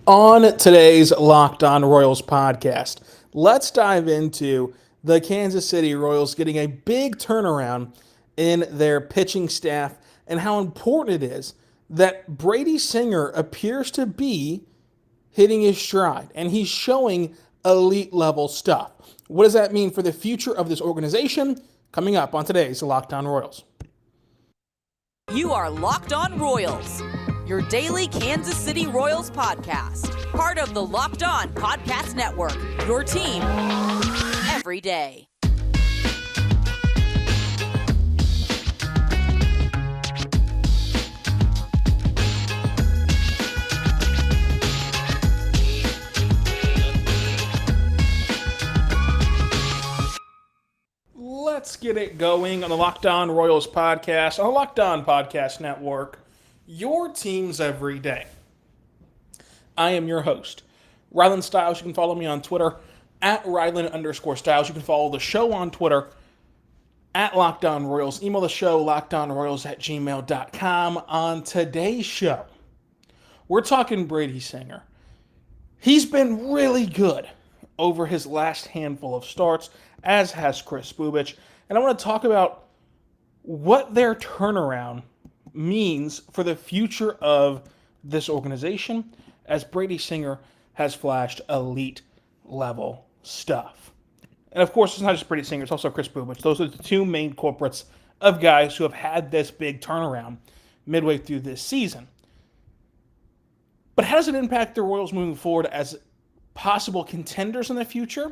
On today's Locked On Royals podcast, let's dive into the Kansas City Royals getting a big turnaround in their pitching staff and how important it is that Brady Singer appears to be hitting his stride and he's showing elite level stuff. What does that mean for the future of this organization? Coming up on today's Locked On Royals. You are Locked On Royals, your daily Kansas City Royals podcast. Part of the Locked On Podcast Network, your team every day. Let's get it going on the Locked On Royals podcast, on the Locked On Podcast Network, your teams every day. I am your host, Rylan Stiles. You can follow me on Twitter, at Rylan_Stiles. You can follow the show on Twitter, at Locked On Royals. Email the show, lockedonroyals@gmail.com. On today's show, we're talking Brady Singer. He's been really good over his last handful of starts, as has Kris Bubic. And I want to talk about what their turnaround means for the future of this organization, as Brady Singer has flashed elite level stuff. And of course, it's not just Brady Singer, it's also Kris Bubic. Those are the two main culprits of guys who have had this big turnaround midway through this season. But how does it impact the Royals moving forward as possible contenders in the future?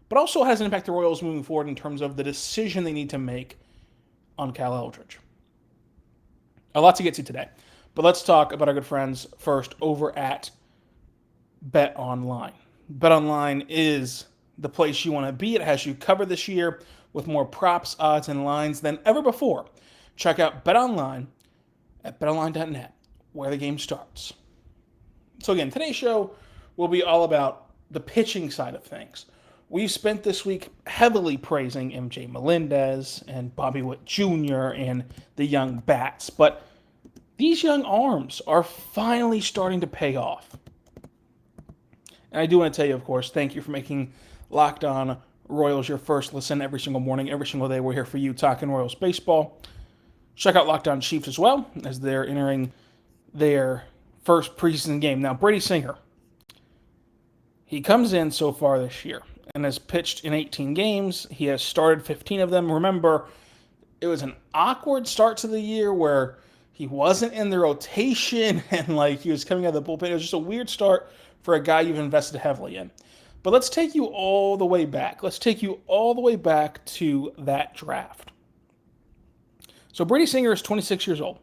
But also has an impact the Royals moving forward in terms of the decision they need to make on Cal Eldridge. A lot to get to today. But let's talk about our good friends first over at BetOnline. BetOnline is the place you want to be. It has you covered this year with more props, odds, and lines than ever before. Check out BetOnline at betonline.net, where the game starts. So again, today's show will be all about the pitching side of things. We've spent this week heavily praising MJ Melendez and Bobby Witt Jr. and the young bats, but these young arms are finally starting to pay off. And I do want to tell you, of course, thank you for making Locked On Royals your first listen every single morning, every single day. We're here for you talking Royals baseball. Check out Locked On Chiefs as well, as they're entering their first preseason game. Now, Brady Singer, he comes in so far this year and has pitched in 18 games. He has started 15 of them. Remember, it was an awkward start to the year where he wasn't in the rotation and he was coming out of the bullpen. It was just a weird start for a guy you've invested heavily in. But let's take you all the way back. Let's take you all the way back to that draft. So Brady Singer is 26 years old,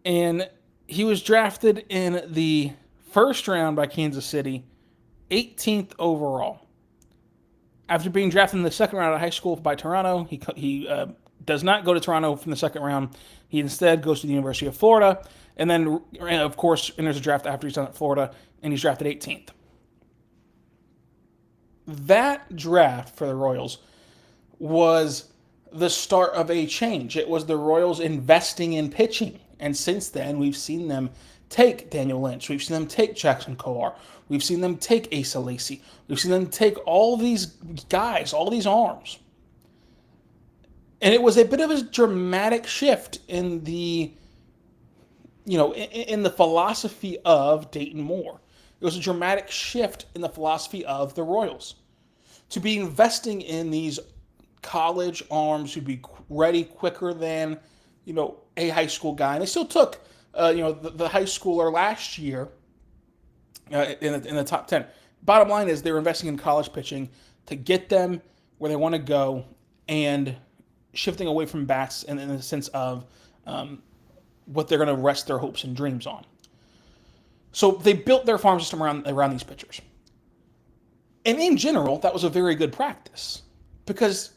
and he was drafted in the first round by Kansas City, 18th overall. After being drafted in the second round of high school by Toronto, he does not go to Toronto from the second round. He instead goes to the University of Florida, and then, of course, enters a draft after he's done at Florida, and he's drafted 18th. That draft for the Royals was the start of a change. It was the Royals investing in pitching, and since then, we've seen them take Daniel Lynch. We've seen them take Jackson Kowar. We've seen them take Asa Lacy. We've seen them take all these guys, all these arms. And it was a bit of a dramatic shift in the, in the philosophy of Dayton Moore. It was a dramatic shift in the philosophy of the Royals to be investing in these college arms who'd be ready quicker than, a high school guy. And they still took, the high schooler last year in the top 10. Bottom line is they were investing in college pitching to get them where they want to go and shifting away from bats in the sense of what they're going to rest their hopes and dreams on. So they built their farm system around these pitchers. And in general, that was a very good practice because,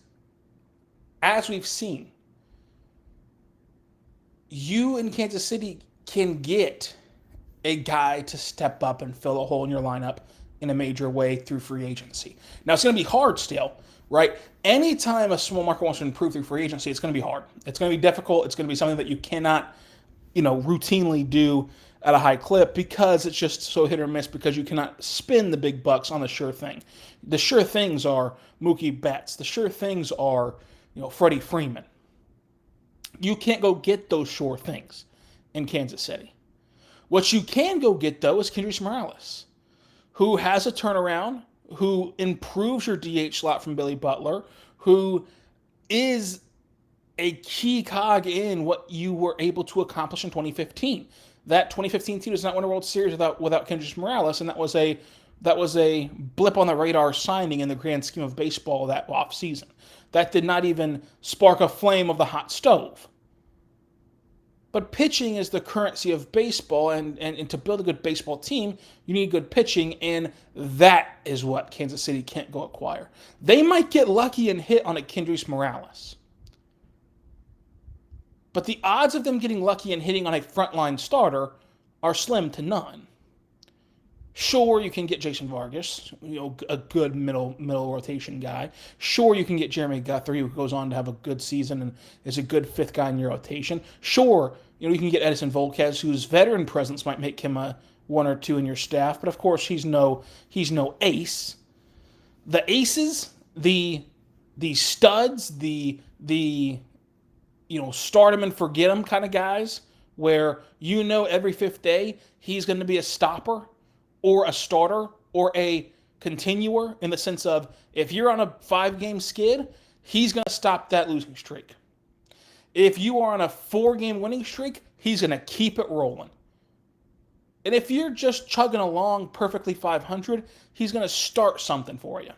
as we've seen, you in Kansas City can get a guy to step up and fill a hole in your lineup in a major way through free agency. Now, it's going to be hard still, right? Anytime a small market wants to improve through free agency, it's going to be hard. It's going to be difficult. It's going to be something that you cannot, routinely do at a high clip because it's just so hit or miss because you cannot spin the big bucks on the sure thing. The sure things are Mookie Betts. The sure things are, Freddie Freeman. You can't go get those sure things in Kansas City. What you can go get, though, is Kendrys Morales, who has a turnaround, who improves your DH slot from Billy Butler, who is a key cog in what you were able to accomplish in 2015. That 2015 team does not win a World Series without Kendrys Morales, and that was a blip on the radar signing in the grand scheme of baseball that offseason. That did not even spark a flame of the hot stove. But pitching is the currency of baseball, and to build a good baseball team, you need good pitching, and that is what Kansas City can't go acquire. They might get lucky and hit on a Kendrys Morales. But the odds of them getting lucky and hitting on a frontline starter are slim to none. Sure, you can get Jason Vargas, a good middle rotation guy. Sure, you can get Jeremy Guthrie, who goes on to have a good season and is a good fifth guy in your rotation. Sure, you can get Edison Volquez, whose veteran presence might make him a one or two in your staff. But of course, he's no ace. The aces, the studs, the start him and forget him kind of guys, where every fifth day he's going to be a stopper or a starter or a continuer, in the sense of if you're on a 5-game skid, he's going to stop that losing streak. If you are on a 4-game winning streak, he's going to keep it rolling. And if you're just chugging along perfectly 500, he's going to start something for you.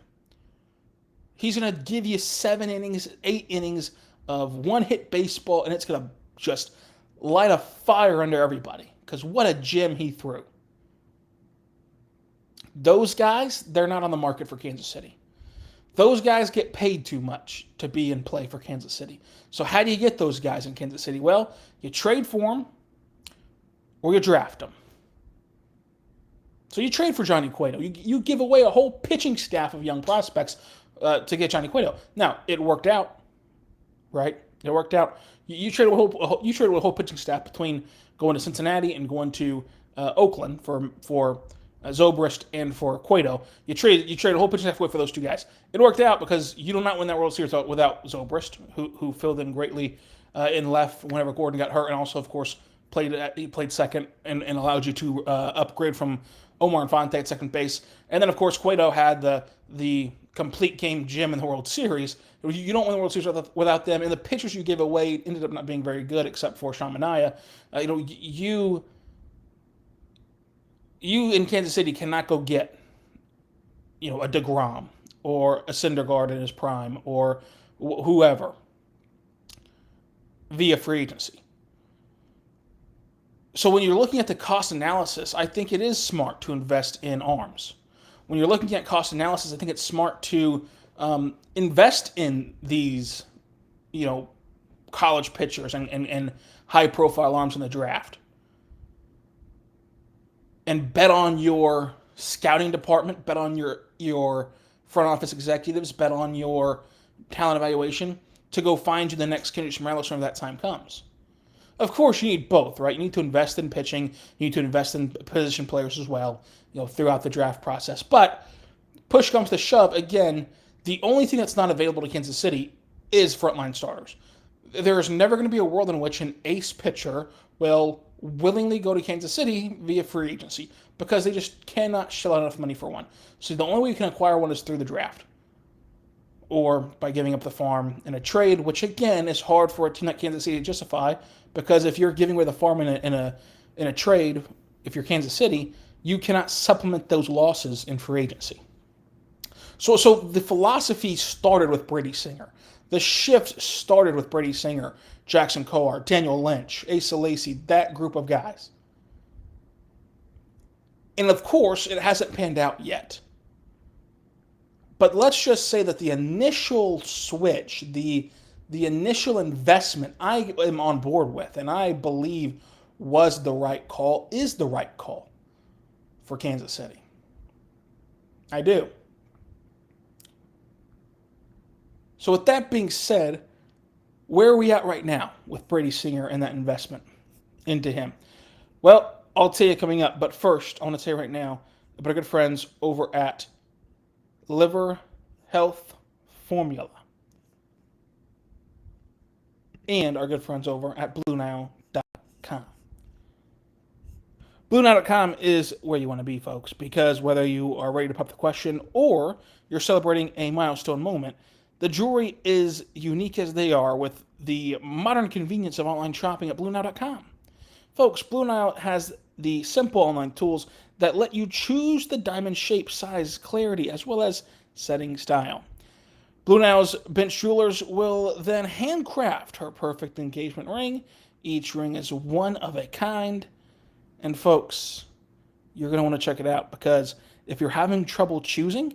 He's going to give you 7 innings, 8 innings of one-hit baseball, and it's going to just light a fire under everybody, because what a gem he threw. Those guys, they're not on the market for Kansas City. Those guys get paid too much to be in play for Kansas City. So how do you get those guys in Kansas City? Well, you trade for them or you draft them. So you trade for Johnny Cueto. You give away a whole pitching staff of young prospects to get Johnny Cueto. Now, it worked out, right? It worked out. You traded a whole pitching staff between going to Cincinnati and going to Oakland for Zobrist and for Cueto. You trade a whole pitching staff away for those two guys. It worked out because you do not win that World Series without Zobrist, who filled in greatly in left whenever Gordon got hurt, and also, of course, played second and allowed you to upgrade from Omar Infante at second base. And then, of course, Cueto had the complete game gem in the World Series. You don't win the World Series without them, and the pitchers you gave away ended up not being very good, except for Sean Manaea. You in Kansas City cannot go get, a DeGrom or a Syndergaard in his prime or whoever via free agency. So when you're looking at the cost analysis, I think it is smart to invest in arms. When you're looking at cost analysis, I think it's smart to invest in these, college pitchers and high-profile arms in the draft. And bet on your scouting department, bet on your front office executives, bet on your talent evaluation to go find you the next Kendrys Morales whenever that time comes. Of course, you need both, right? You need to invest in pitching. You need to invest in position players as well, throughout the draft process. But push comes to shove, again, the only thing that's not available to Kansas City is frontline starters. There is never going to be a world in which an ace pitcher will willingly go to Kansas City via free agency because they just cannot shell out enough money for one. So the only way you can acquire one is through the draft or by giving up the farm in a trade, which again is hard for a team like Kansas City to justify, because if you're giving away the farm in a trade, if you're Kansas City, you cannot supplement those losses in free agency. So the philosophy started with Brady Singer. The shift started with Brady Singer, Jackson Kowar, Daniel Lynch, Asa Lacy, that group of guys. And of course, it hasn't panned out yet. But let's just say that the initial switch, the initial investment I am on board with, and I believe was the right call, is the right call for Kansas City. I do. So with that being said, where are we at right now with Brady Singer and that investment into him? Well, I'll tell you coming up. But first, I want to say right now about our good friends over at Liver Health Formula and our good friends over at BlueNile.com. BlueNile.com is where you want to be, folks, because whether you are ready to pop the question or you're celebrating a milestone moment, the jewelry is unique as they are with the modern convenience of online shopping at BlueNile.com. Folks, Blue Nile has the simple online tools that let you choose the diamond shape, size, clarity, as well as setting style. Blue Nile's bench jewelers will then handcraft her perfect engagement ring. Each ring is one of a kind. And folks, you're going to want to check it out because if you're having trouble choosing,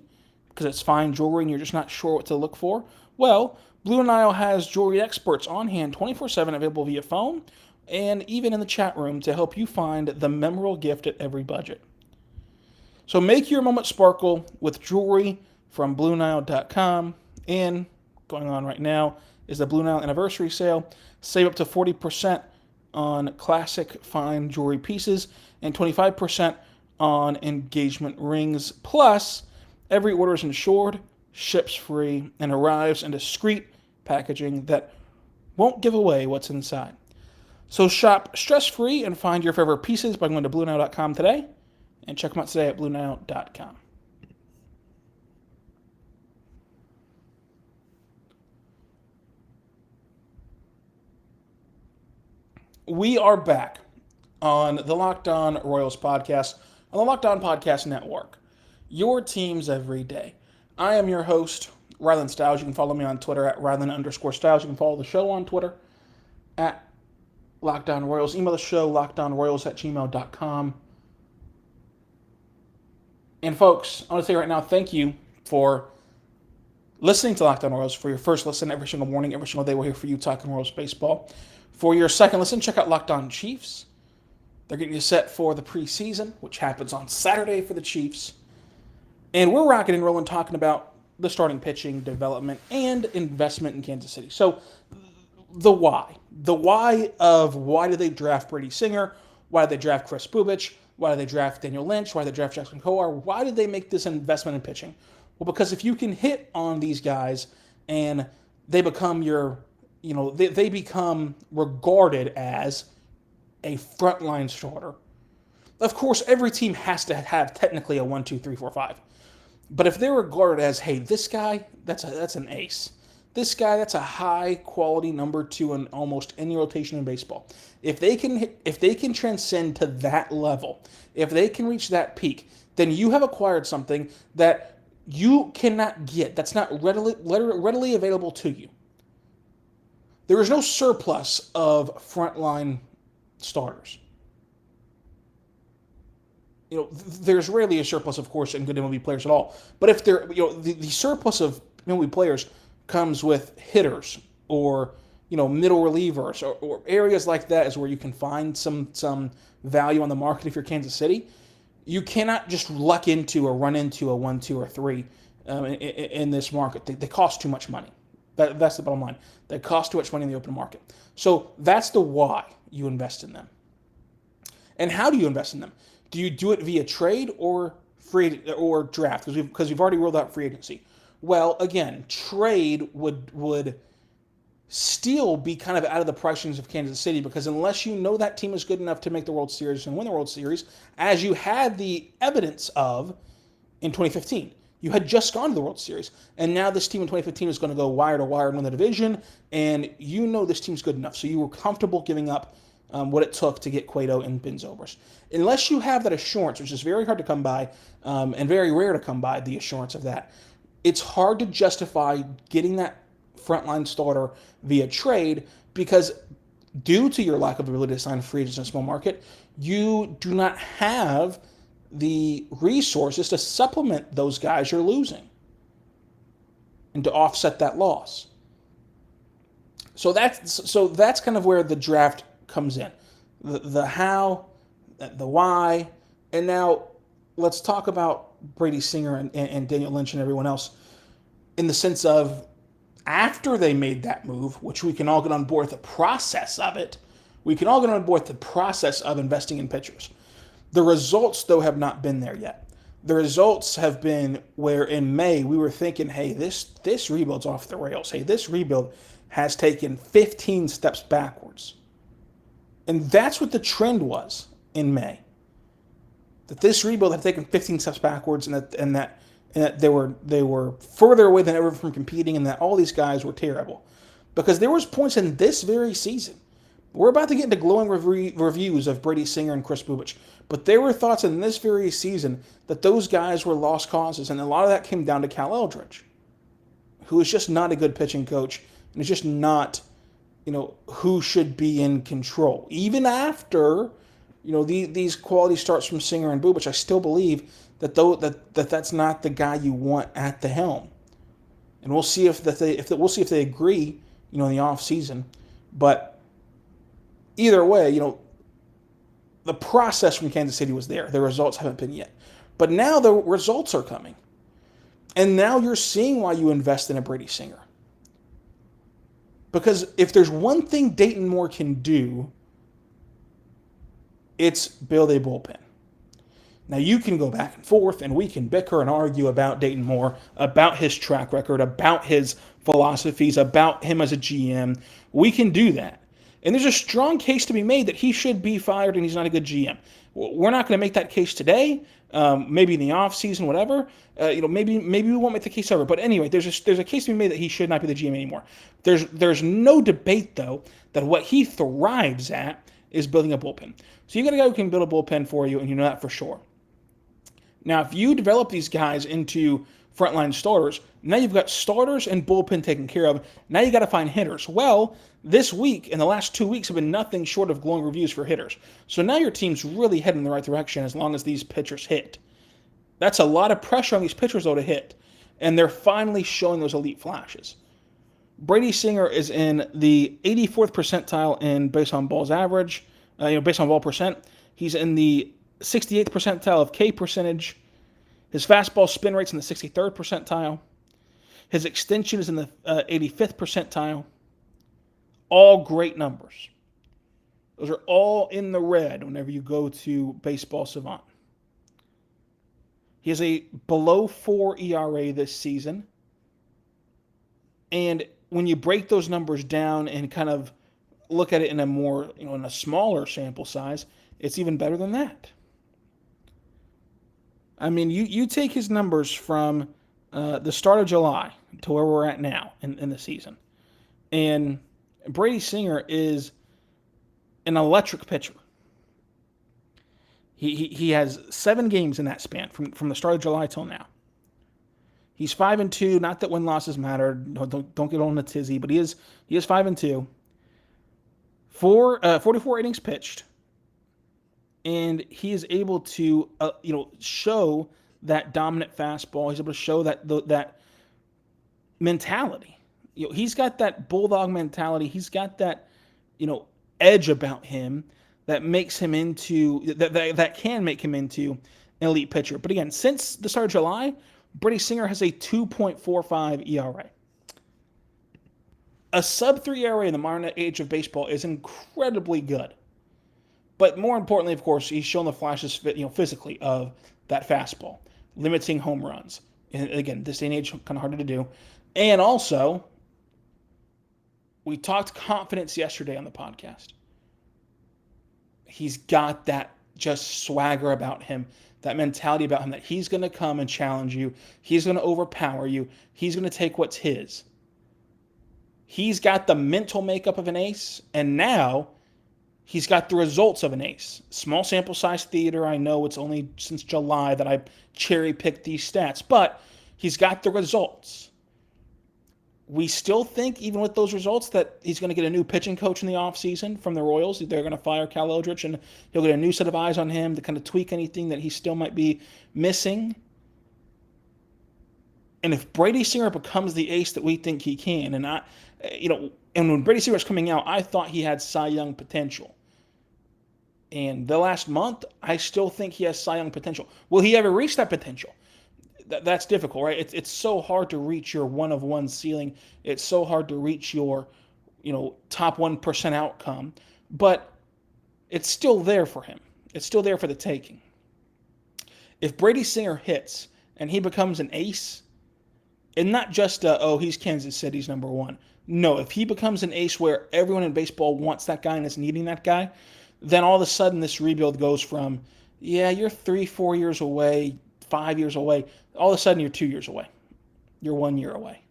because it's fine jewelry and you're just not sure what to look for, well, Blue Nile has jewelry experts on hand 24/7 available via phone and even in the chat room to help you find the memorable gift at every budget. So make your moment sparkle with jewelry from BlueNile.com. And going on right now is the Blue Nile anniversary sale. Save up to 40% on classic fine jewelry pieces and 25% on engagement rings. Plus, every order is insured, ships free, and arrives in discreet packaging that won't give away what's inside. So shop stress-free and find your favorite pieces by going to BlueNile.com today and check them out today at BlueNile.com. We are back on the Locked On Royals podcast on the Locked On Podcast Network. Your teams every day. I am your host, Rylan Stiles. You can follow me on Twitter at Rylan_Stiles. You can follow the show on Twitter at Locked On Royals. Email the show, lockedonroyals@gmail.com. And folks, I want to say right now, thank you for listening to Locked On Royals. For your first listen every single morning, every single day, we're here for you talking Royals baseball. For your second listen, check out Locked On Chiefs. They're getting you set for the preseason, which happens on Saturday for the Chiefs. And we're rocking and rolling talking about the starting pitching development and investment in Kansas City. So the why. The why of why did they draft Brady Singer? Why did they draft Chris Bubich? Why did they draft Daniel Lynch? Why did they draft Jackson Kowar? Why did they make this investment in pitching? Well, because if you can hit on these guys and they become they become regarded as a frontline starter. Of course, every team has to have technically a 1, 2, 3, 4, 5. But if they're regarded as, hey, this guy, that's an ace. This guy, that's a high quality number 2 in almost any rotation in baseball. If they can transcend to that level, if they can reach that peak, then you have acquired something that you cannot get. That's not readily available to you. There is no surplus of frontline starters. There's rarely a surplus, of course, in good MLB players at all. But if the surplus of MLB players comes with hitters or middle relievers or areas like that is where you can find some value on the market if you're Kansas City. You cannot just luck into or run into a 1, 2, or 3 in this market. They cost too much money. That's the bottom line. They cost too much money in the open market. So that's the why you invest in them. And how do you invest in them? Do you do it via trade or draft? Because we've already ruled out free agency. Well, again, trade would still be kind of out of the pricings of Kansas City because unless you know that team is good enough to make the World Series and win the World Series, as you had the evidence of in 2015. You had just gone to the World Series, and now this team in 2015 is going to go wire to wire and win the division, and you know this team's good enough, so you were comfortable giving up what it took to get Cueto and Ben Zobrist. Unless you have that assurance, which is very hard to come by and very rare to come by, the assurance of that, it's hard to justify getting that frontline starter via trade because due to your lack of ability to sign free agents in a small market, you do not have the resources to supplement those guys you're losing and to offset that loss. So that's kind of where the draft comes in. The how, the why, and now let's talk about Brady Singer and Daniel Lynch and everyone else in the sense of after they made that move, which we can all get on board with the process of it, we can all get on board with the process of investing in pitchers. The results, though, have not been there yet. The results have been where in May we were thinking, hey, this rebuild's off the rails. Hey, this rebuild has taken 15 steps backwards. And that's what the trend was in May. That this rebuild had taken 15 steps backwards, and that they were further away than ever from competing, and that all these guys were terrible. Because there was points in this very season. We're about to get into glowing reviews of Brady Singer and Chris Bubich, but there were thoughts in this very season that those guys were lost causes, and a lot of that came down to Cal Eldridge, who is just not a good pitching coach, and is just not, who should be in control. Even after, these quality starts from Singer and Bubich, I still believe that's not the guy you want at the helm. And we'll see if they agree, in the off season, but. Either way, the process from Kansas City was there. The results haven't been yet. But now the results are coming. And now you're seeing why you invest in a Brady Singer. Because if there's one thing Dayton Moore can do, it's build a bullpen. Now you can go back and forth, and we can bicker and argue about Dayton Moore, about his track record, about his philosophies, about him as a GM. We can do that. And there's a strong case to be made that he should be fired and he's not a good GM. We're not going to make that case today. Maybe in the off season, whatever. Maybe we won't make the case ever. But anyway, there's a case to be made that he should not be the GM anymore. There's no debate though that what he thrives at is building a bullpen. So you got a guy who can build a bullpen for you, and you know that for sure. Now, if you develop these guys into frontline starters, now you've got starters and bullpen taken care of. Now you got to find hitters. Well, this week and the last 2 weeks have been nothing short of glowing reviews for hitters. So now your team's really heading in the right direction as long as these pitchers hit. That's a lot of pressure on these pitchers, though, to hit. And they're finally showing those elite flashes. Brady Singer is in the 84th percentile in based on balls average, based on ball percent. He's in the 68th percentile of K percentage. His fastball spin rate's in the 63rd percentile. His extension is in the 85th percentile. All great numbers. Those are all in the red whenever you go to Baseball Savant. He has a below 4 ERA this season. And when you break those numbers down and kind of look at it in a more, in a smaller sample size, it's even better than that. I mean, you take his numbers from the start of July to where we're at now in the season. And Brady Singer is an electric pitcher. He has 7 games in that span from the start of July till now. He's 5-2. Not that win-losses matter. Don't get on the tizzy, but he is 5-2. 44 innings pitched. And he is able to, show that dominant fastball. He's able to show that mentality. He's got that bulldog mentality. He's got that, edge about him that makes him into that can make him into an elite pitcher. But again, since the start of July, Brady Singer has a 2.45 ERA. A sub-3 ERA in the modern age of baseball is incredibly good. But more importantly, of course, he's shown the flashes, physically of that fastball, limiting home runs. And again, this day and age, kind of harder to do. And also, we talked confidence yesterday on the podcast. He's got that just swagger about him, that mentality about him that he's going to come and challenge you. He's going to overpower you. He's going to take what's his. He's got the mental makeup of an ace, and now he's got the results of an ace. Small sample size theater. I know it's only since July that I cherry-picked these stats, but he's got the results. We still think, even with those results, that he's going to get a new pitching coach in the offseason from the Royals. They're going to fire Cal Eldridge, and he'll get a new set of eyes on him to kind of tweak anything that he still might be missing. And if Brady Singer becomes the ace that we think he can, and when Brady Singer was coming out, I thought he had Cy Young potential. And the last month, I still think he has Cy Young potential. Will he ever reach that potential? That's difficult, right? It's so hard to reach your 1-of-1 ceiling. It's so hard to reach your, top 1% outcome. But it's still there for him. It's still there for the taking. If Brady Singer hits and he becomes an ace, and not just, he's Kansas City's number one. No, if he becomes an ace where everyone in baseball wants that guy and is needing that guy, then all of a sudden this rebuild goes from, yeah, you're 3-4 years away, 5 years away. All of a sudden you're 2 years away. You're 1 year away.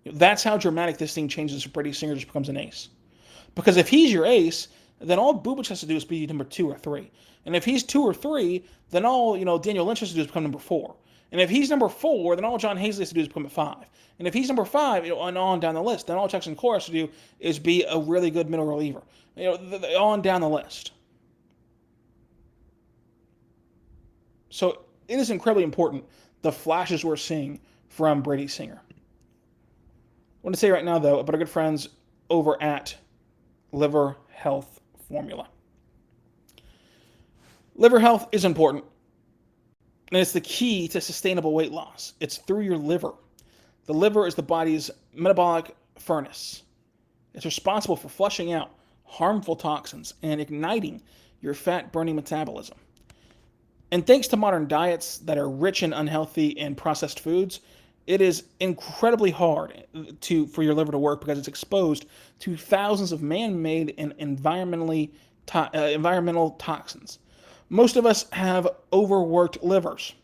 That's how dramatic this thing changes if Brady Singer just becomes an ace. Because if he's your ace, then all Bubic has to do is be number 2 or 3. And if he's 2 or 3, then all Daniel Lynch has to do is become number 4. And if he's number 4, then all John Hazley has to do is become at 5. And if he's number 5, and on down the list, then all Jackson Cole has to do is be a really good middle reliever. On down the list. So it is incredibly important, the flashes we're seeing from Brady Singer. I want to say right now, though, about our good friends over at Liver Health Formula. Liver health is important, and it's the key to sustainable weight loss. It's through your liver. The liver is the body's metabolic furnace. It's responsible for flushing out harmful toxins and igniting your fat-burning metabolism. And thanks to modern diets that are rich in unhealthy and processed foods, it is incredibly hard for your liver to work because it's exposed to thousands of man-made and environmental toxins. Most of us have overworked livers,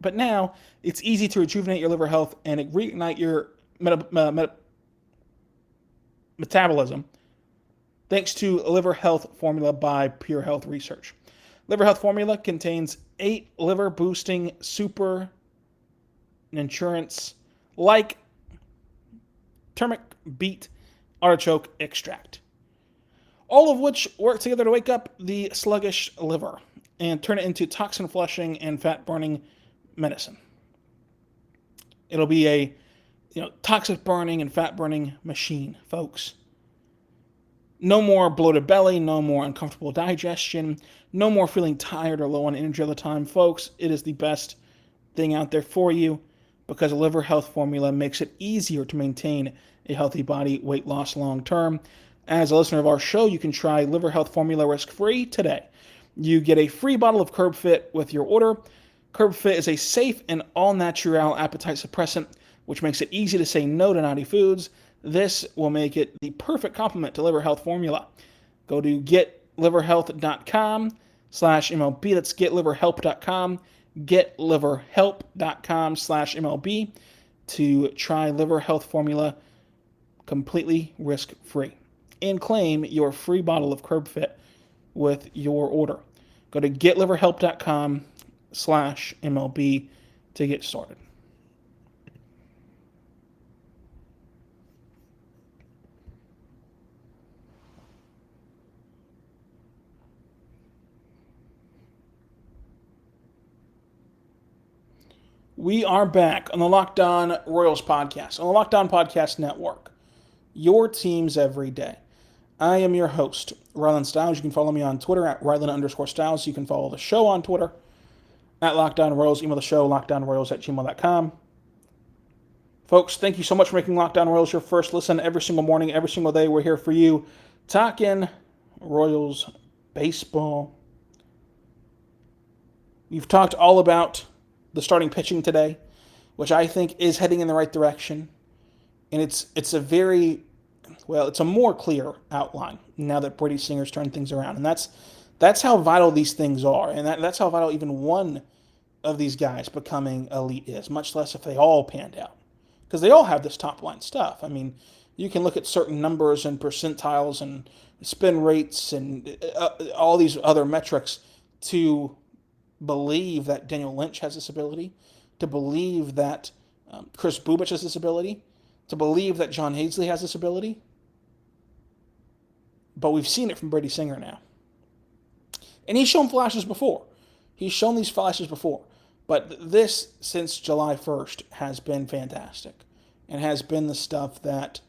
but now it's easy to rejuvenate your liver health and reignite your metabolism thanks to Liver Health Formula by Pure Health Research. Liver Health Formula contains 8 liver-boosting super insurance like turmeric, beet, artichoke extract, all of which work together to wake up the sluggish liver and turn it into toxin flushing and fat burning medicine. It'll be a toxic burning and fat burning machine, folks. No more bloated belly, no more uncomfortable digestion, no more feeling tired or low on energy all the time, folks. It is the best thing out there for you because Liver Health Formula makes it easier to maintain a healthy body weight loss long term. As a listener of our show, you can try Liver Health Formula risk-free today. You get a free bottle of Curb Fit with your order. Curb Fit is a safe and all-natural appetite suppressant, which makes it easy to say no to naughty foods. This will make it the perfect complement to Liver Health Formula. Go to getliverhealth.com/MLB. That's getliverhelp.com. Getliverhelp.com/MLB to try Liver Health Formula completely risk-free and claim your free bottle of Curb Fit with your order. Go to getliverhelp.com/MLB to get started. We are back on the Locked On Royals podcast, on the Locked On Podcast Network. Your teams every day. I am your host, Rylan Stiles. You can follow me on Twitter at Rylan_Stiles. You can follow the show on Twitter at Locked On Royals. Email the show, lockdownroyals@gmail.com. Folks, thank you so much for making Locked On Royals your first listen every single morning, every single day. We're here for you, talking Royals baseball. We've talked all about the starting pitching today, which I think is heading in the right direction. And it's a more clear outline now that Brady Singer's turned things around. And that's how vital these things are. And that's how vital even one of these guys becoming elite is, much less if they all panned out. Because they all have this top-line stuff. I mean, you can look at certain numbers and percentiles and spin rates and all these other metrics to believe that Daniel Lynch has this ability, to believe that Chris Bubic has this ability, to believe that John Hazley has this ability. But we've seen it from Brady Singer now. And he's shown flashes before. He's shown these flashes before. But this, since July 1st, has been fantastic. And has been the stuff that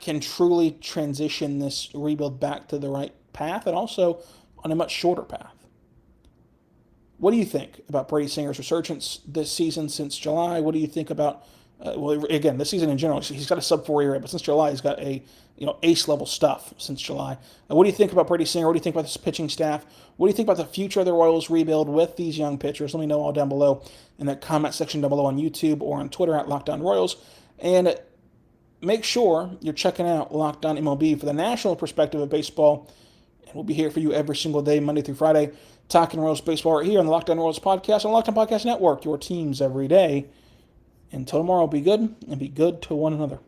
can truly transition this rebuild back to the right path and also on a much shorter path. What do you think about Brady Singer's resurgence this season since July? What do you think about Well, again, this season in general, he's got a sub-4 ERA, but since July, he's got a ace level stuff since July. What do you think about Brady Singer? What do you think about this pitching staff? What do you think about the future of the Royals rebuild with these young pitchers? Let me know all down below in the comment section down below on YouTube or on Twitter at Locked On Royals. And make sure you're checking out Locked On MLB for the national perspective of baseball. And we'll be here for you every single day, Monday through Friday, talking Royals baseball right here on the Locked On Royals podcast on the Locked On Podcast Network. Your teams every day. Until tomorrow, be good and be good to one another.